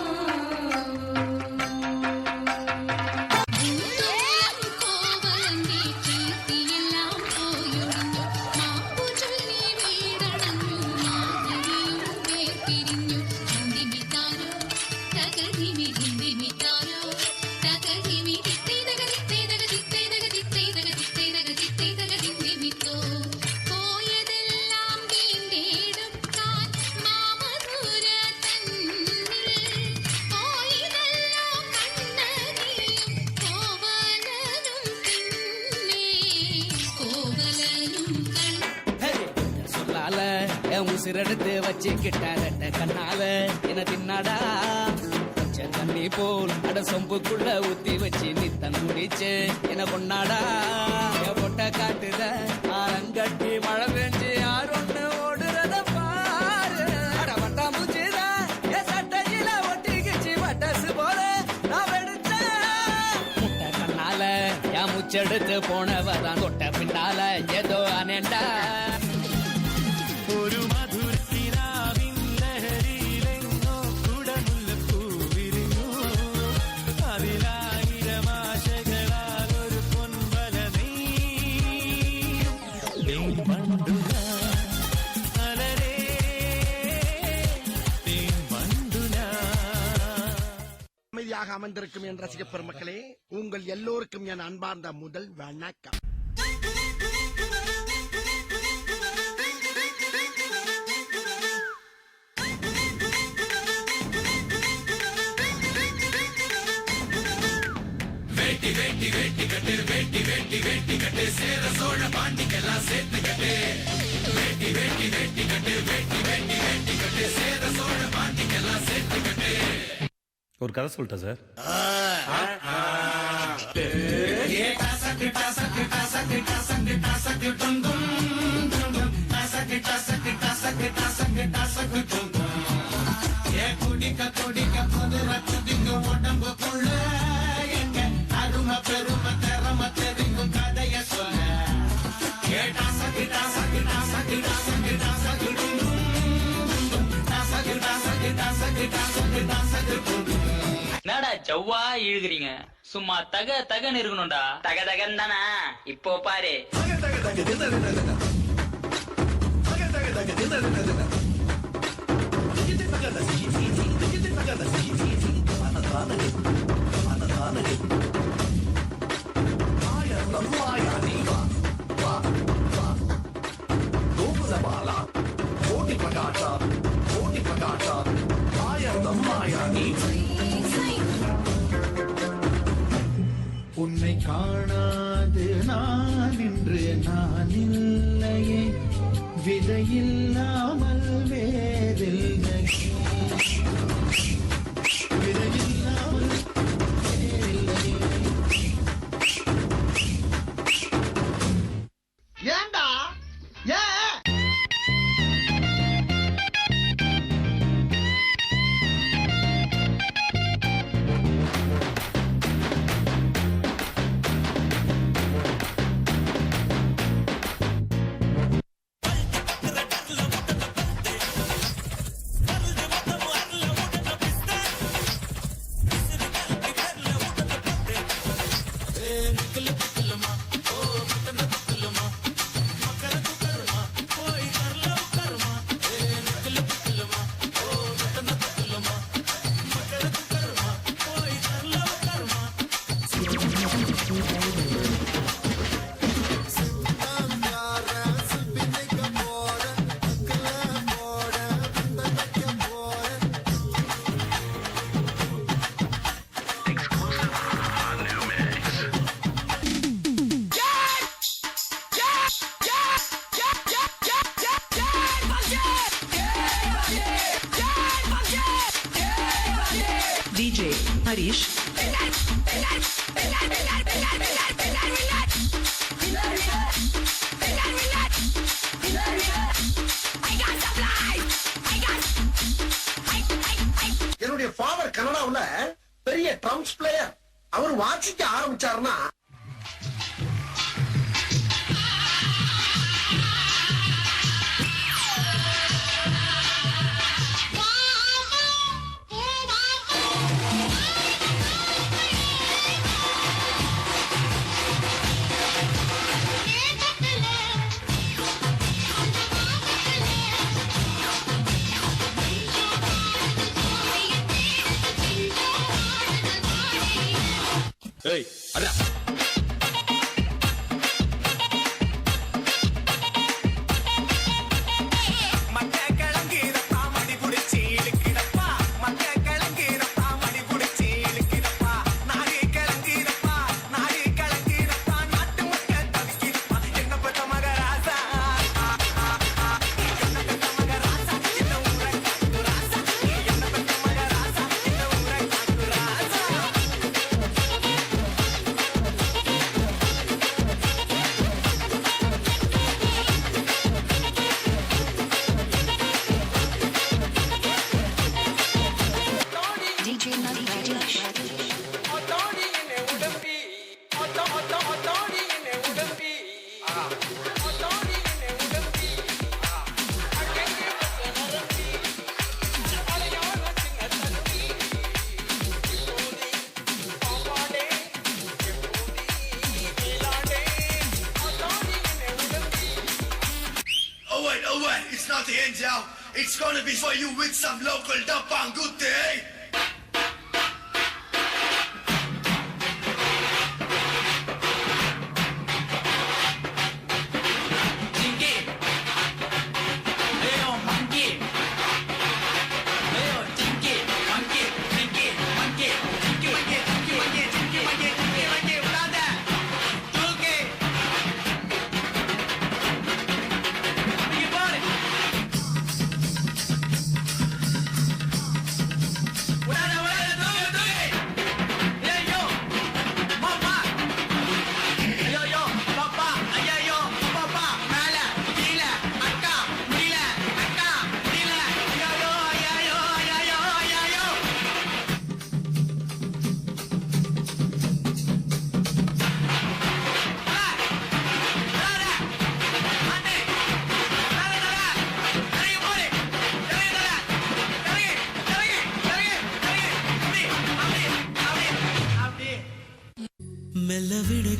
S14: சொல்லால என் உசிரெடுத்து வச்சுக்கிட்டாரட்ட கண்ணால என்ன தின்னாடா பச்சை தண்ணி போல் அட சொம்புக்குள்ள ஊத்தி வச்சு நீ தந்துடிச்சு என்ன பொண்ணாடா என் பொட்ட காட்டுத ஆரங்கட்டி மழை பெஞ்சு யாரொன்னு ஓடுறத பாரு அட வட்டாம்பூச்சிதா என் சட்டையில ஒட்டிக்கிச்சு பட்டாசு போல நான் வெடிச்சேன் முட்டை கண்ணால என் முச்செடுத்து போனவதான் தொட்ட பின்னால ஏதோ அனேண்டா
S13: ഒരു മധുരത്തിനാവിൻ ലഹരിയിലെങ്ങോ കുടമുല്ലപ്പൂ വിരിഞ്ഞു. അതിലായിരം ആശകളാൽ ഒരു പൊൻവല നെയ്യും പണ്ടുക അലരേ പണ്ടുല.
S2: அமைதியாக அமர்ந்திருக்கும் என் ரசிக பெருமக்களே, உங்கள் எல்லோருக்கும் என் அன்பார்ந்த முதல் வணக்கம்.
S1: வேட்டி வேட்டி
S17: ஒரு கதை சொல்லிட்டேன் சார்.
S13: உடம்புக்குள்ள எங்க அருமை பெருமை திறமை தெரியும் கதைய சொல்ல கேட்டா சகிட்டா சகிட்டா சகிட்டா சகிட்டா
S14: என்னடா ஜவ்வா இழுகிறீங்க, சும்மா தக தகன்னு இருக்கணும்டா. தக தகன் தானே இப்போ பாரு.
S13: உன்னை காணாது நான் இன்று நான் இல்லையே, விதையில்லாமல் வேறில்லை, விதையில்லாமல் ஏண்டா ஏன்
S12: DJ Harish.
S6: என்னுடைய ஃபாதர் கனடாவுல பெரிய ட்ரம்ஸ் பிளேயர். அவர் வாசிக்க ஆரம்பிச்சாருன்னா
S10: ஏய் அட
S13: It's not the end now. It's gonna be for you with some local Dapangute.
S1: Monkey,
S15: விடை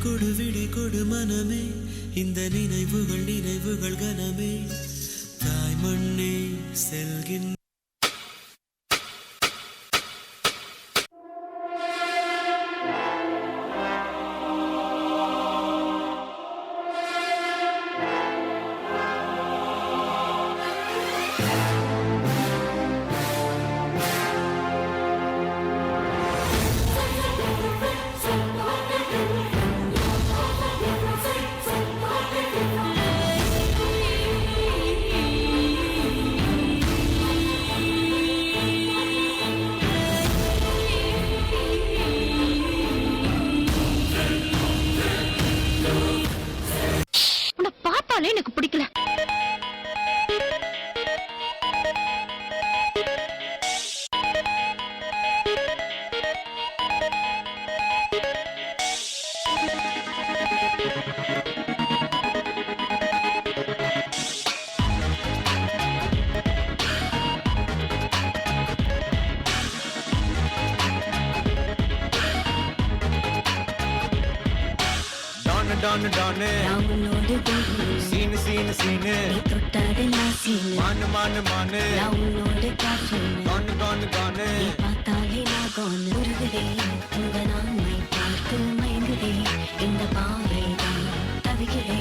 S15: கொடு மனமே இந்த நினைவுகள் கனமே தாய் மண்ணே செல்கின்ற
S8: எனக்கு பிடிக்கல.
S15: டானு டானு சீனு சீனு சீனு மானு மானு மானு கானு கானு கானு
S8: பார்த்தாலே நான் உருகுதே உங்க நான்மை பார்த்து மயங்குதே இந்த பாவைதான் தவிக்கிறே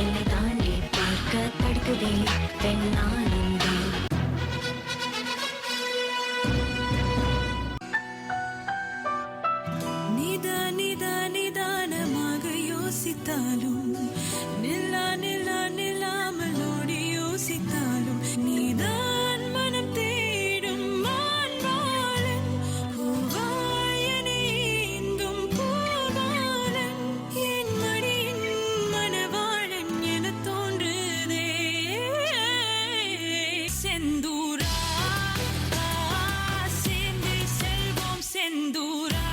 S8: என்னை தாண்டி பார்க்க தடுக்குதே பெண்ணாலும் தான்
S15: நிதானமாக யோசித்தாலும் நில்லாமல் ஓடி யோசித்தாலும் நீதான் மனம் தேடும் மான்பாலன் பூவாயனே எங்கும் பூவாலன் என் மடியின் மனவாளன் என தோன்றுதே செந்தூரா சேர்ந்தே செல்வோம் செந்தூரா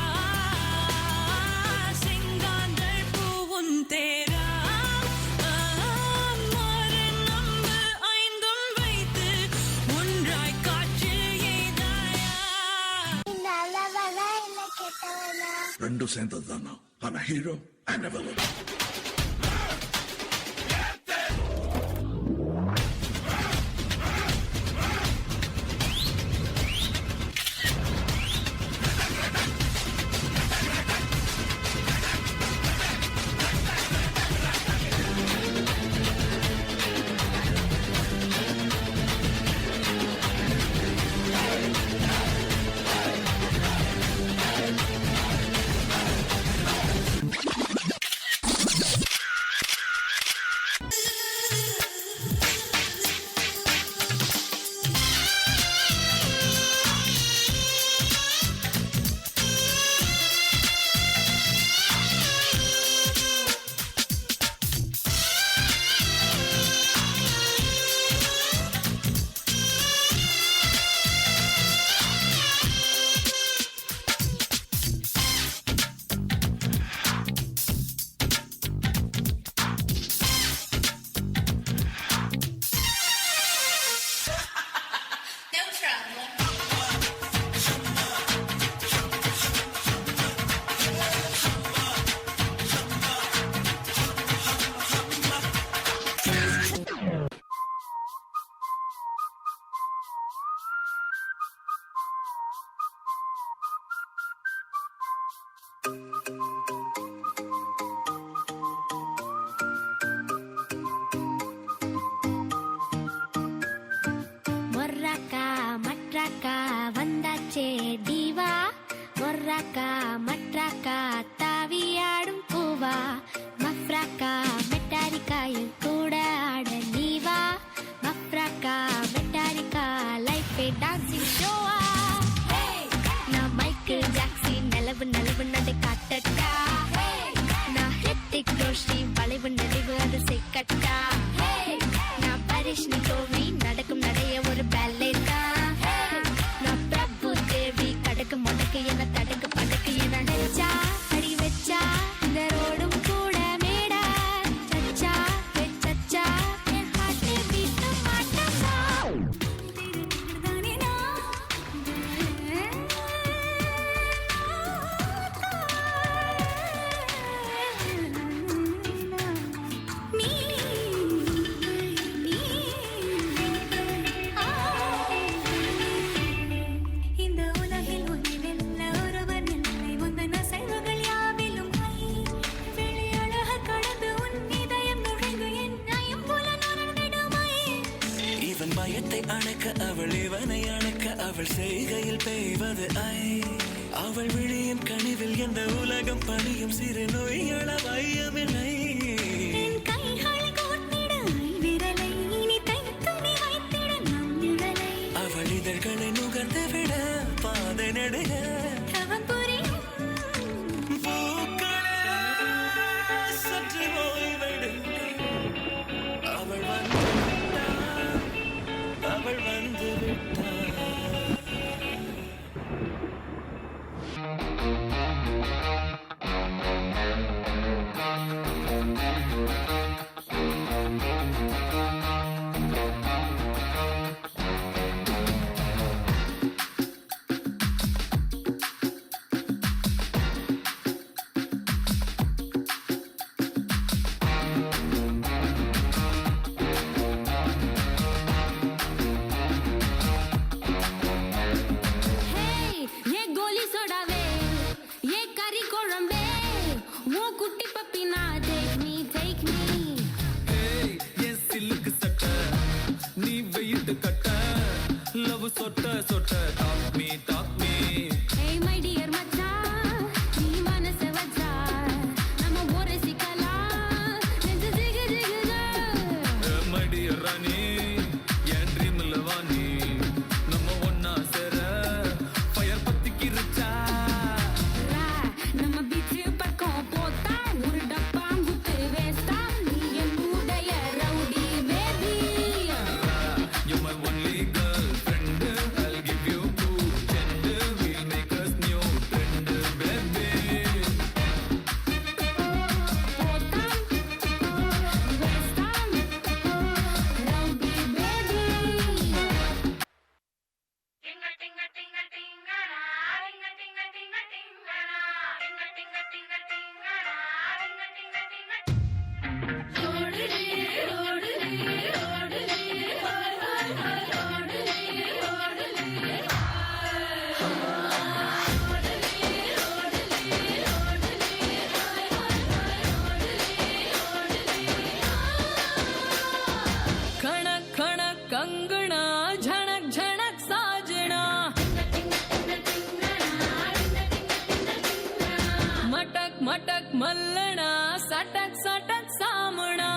S7: ரெண்டும் சேர்ந்தது தானா? I'm a hero and a villain.
S1: அணைக்க அவள் இவனை அணைக்க அவள் செய்கையில் பெய்வது ஐ அவள் விழியின் கனிவில் எந்த உலகம் பணியும் சிறு நோய்கள வையமில்லை அவள் இதழ்களை நுகர்ந்து விட பாதை நடுக பூக்களே சற்று ஓய்வெடுங்க அவள் வந்து விட்டாள் அவள் வந்து விட்டாள் சொட்ட சொட்ட talk me talk me
S8: Hey my dear மச்சான் நீ மனச வச்சா நம்ம ஒரு சிக்கலா நெஞ்சு ஜிகு ஜிகுதா
S1: my dear ராணி என் ட்ரீம்ல வாணி நம்ம ஒண்ணா சேர ஃபயர் பத்திக்கிருச்சா
S8: நம்ம பீச் பக்கம் போத்தா ஒரு டப்பாங்குத்து வேஸ்டா நீ என் உடைய rowdy baby
S1: you my only girlfriend I'll give you two gender we'll make us new trend baby
S8: போத்தா வேஸ்டா ரவுடி பேபி
S15: खणक खणक कंगना झणक झणक साजना मटक मटक मल्लना सटक सटक सामना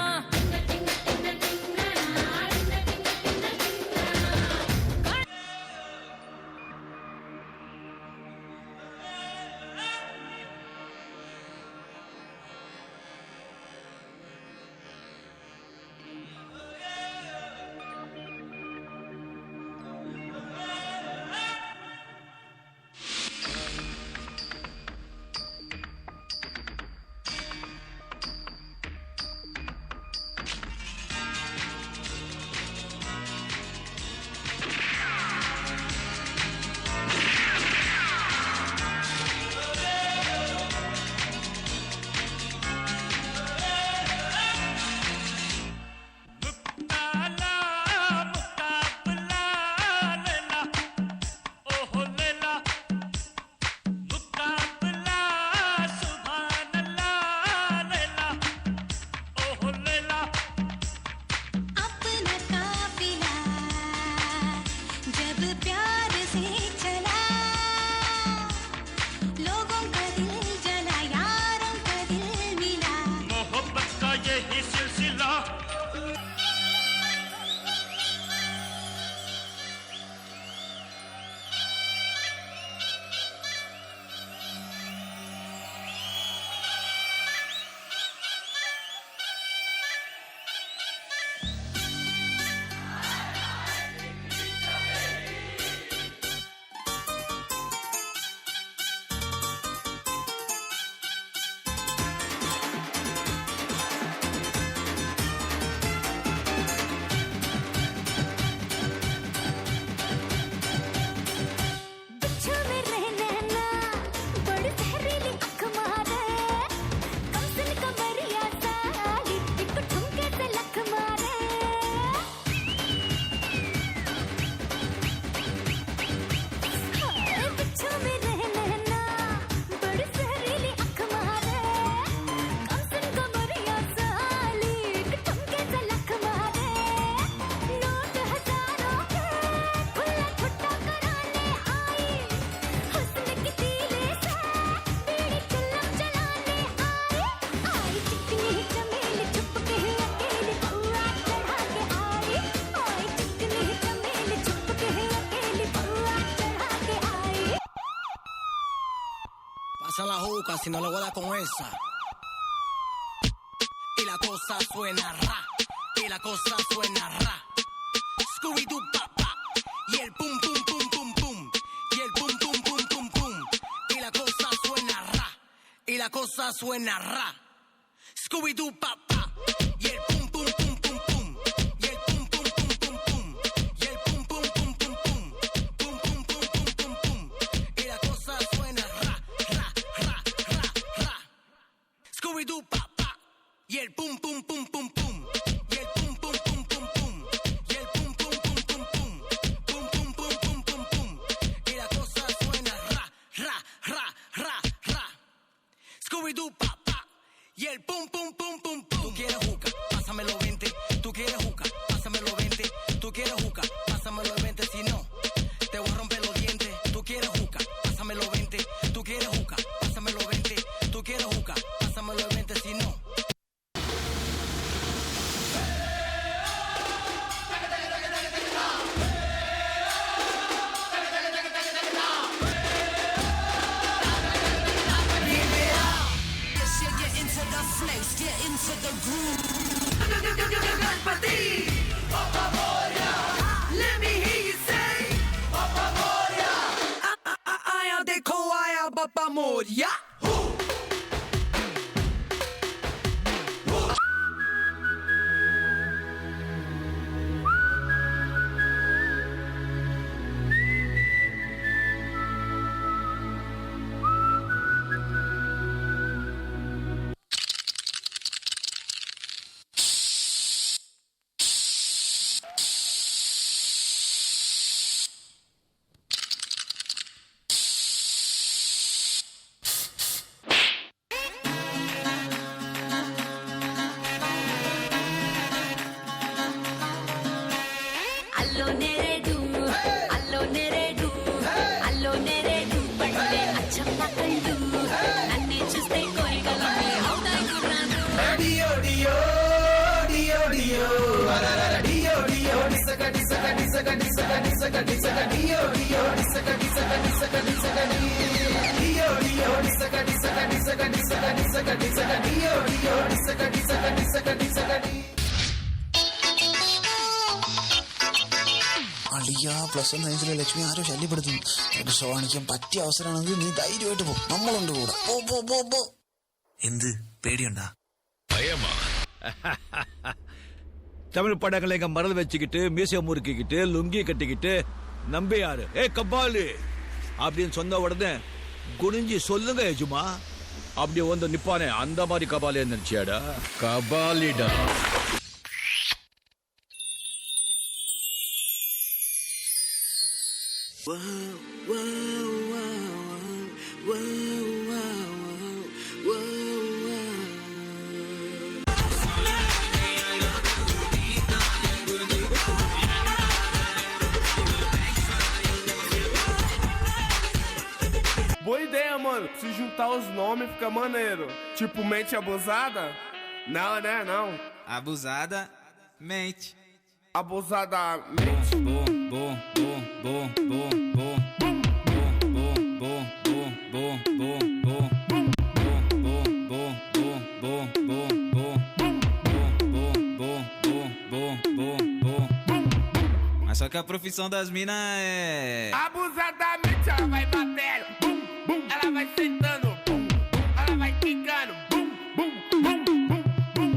S8: अपना काफिला जब प्यार से चला लोगों का दिल जला यारों का दिल मिला
S5: मोहब्बत का यही सिलसिला
S14: Pasa la juca si no le voy a dar con esa. Y la cosa suena ra. Y la cosa suena ra. Scooby-Doo pa pa. Y el pum pum pum pum pum. Y el pum pum pum pum pum. Y la cosa suena ra. Y la cosa suena ra. Scooby-Doo pa pa. Y el pum pum pum pum pum. Y el pum pum pum pum pum. Y el pum pum pum pum pum. Pum pum pum pum pum pum. Y la cosa suena ra ra ra ra ra. Scooby-Doo pa pa. Y el pum pum pum pum pum. Y el pum pum pum pum pum. Y el pum pum pum pum pum. Pum pum pum pum pum pum. Y la cosa suena ra ra ra ra ra. Scooby-Doo pa pa. Y el pum pum pum pum pum. Tú quieres juca, pásamelo 20. Tú quieres juca, pásamelo 20. Tú quieres juca, pásamelo 20. Si no, te voy a romper los dientes. Tú quieres juca, pásamelo 20. Tú quieres juca, pásamelo 20. Tú quieres juca, pásamelo 20. Si no.
S13: Get into the place, get into the groove. Let me hear you say, Papa Moria. Aya dekho aya Papa Moria.
S8: Allo neredu, allo neredu, allo neredu, pande achappa kallu, nanne chuste koigalami avdai kurranu.
S13: Dio dio dio dio, dio dio disaka disaka disaka disaka disaka disaka dio dio disaka disaka disaka disaka dio dio disaka disaka disaka disaka disaka disaka dio dio disaka disaka disaka disaka.
S17: അളിയാ plus 1 സയൻസിലെ Lakshmi ആരോ ശല്യപ്പെടുത്തുന്നു. നിനക്ക് show കാണിക്കാൻ പറ്റിയ അവസരമാണെങ്കിൽ നീ ധൈര്യമായിട്ട് പോ, നമ്മളുണ്ട് കൂടെ. പോ പോ പോ പോ. എന്ത് പേടിയുണ്ടാ?
S18: பயமா? தமிழ் படங்களை எங்க மறந்து வச்சுக்கிட்டு மீசைய முறுக்கிக்கிட்டு லுங்கி கட்டிக்கிட்டு நம்பியாரு ஏ கபாலி அப்படின்னு சொன்ன உடனே குனிஞ்சி சொல்லுங்க எஜுமா அப்படி வந்து நிப்பானே அந்த மாதிரி Kabali நினைச்சியாடா? கபாலிடா.
S19: Boa ideia, mano. Se juntar os nomes fica maneiro. Tipo mente abusada? Não, né? Não.
S3: Abusada mente.
S19: Abusada mente.
S3: Bom, bom, bom, bom, bom, bom. Mas só que a profissão das minas é...
S19: Abusadamente ela vai batendo, bum, bum. Ela vai sentando, bum, bum. Ela vai quicando, bum, bum, bum, bum, bum.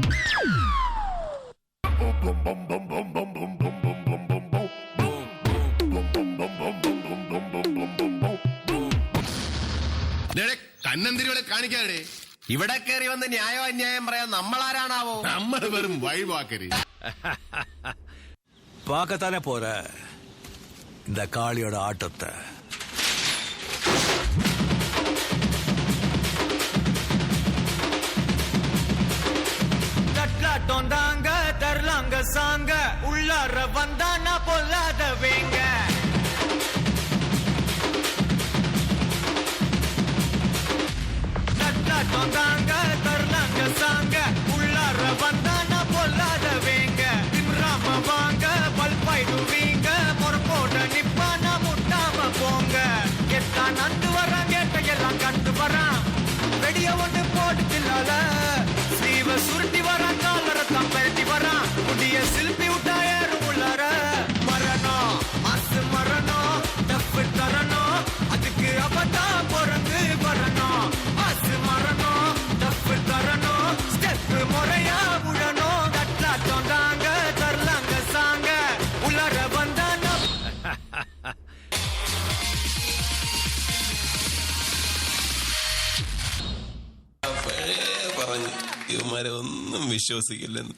S19: Bum, bum, bum, bum, bum, bum, bum, bum, bum, bum, bum.
S2: കണ്ണന്തിരികളെ കാണിക്കാതെ ഇവിടെ കയറി വന്ന് ന്യായോ അന്യായം പറയാൻ നമ്മളാരാണാവോ? നമ്മൾ വെറും വഴിവാക്കര്.
S18: பார்க்கத்தானே போற இந்த காளியோட ஆட்டத்தை.
S14: தட்லாட்டம் தாங்க தரலாங்க சாங்க உள்ளார வந்தானா பொல்லாத வேங்க. தட்லாட்டம் தாங்க தரலாங்க சாங்க உள்ளார வந்தானா பொல்லாத வேங்க. திம்ராம வாங்க பல்பாயிடுவீங்க பொறப்போட நிப்பானா முட்டாம போங்க. எத்தான் நந்து வரான் கேட்ட எல்லாம் கண்டு வரான்.
S13: ஒண்ணு போட்டுச்சில்லால ஸ்லீவ சுருட்டி வரான் காலர தான் பரட்டி வரான் முடிய சில்பி விட்டா ஏறும் உள்ளார மரணம் மாசு மரணம் டப்பு தரணும் அதுக்கு அப்பதான் பிறந்து வரணும் மாசு மரணம் டப்பு தரணும் ஸ்டெப் முறையா விடணும் கட்லாட்டம் தாங்க தரலாங்க சாங்க உள்ளார வந்தானோ
S20: പറഞ്ഞു ഇവന്മാരെ ഒന്നും വിശ്വസിക്കില്ലെന്ന്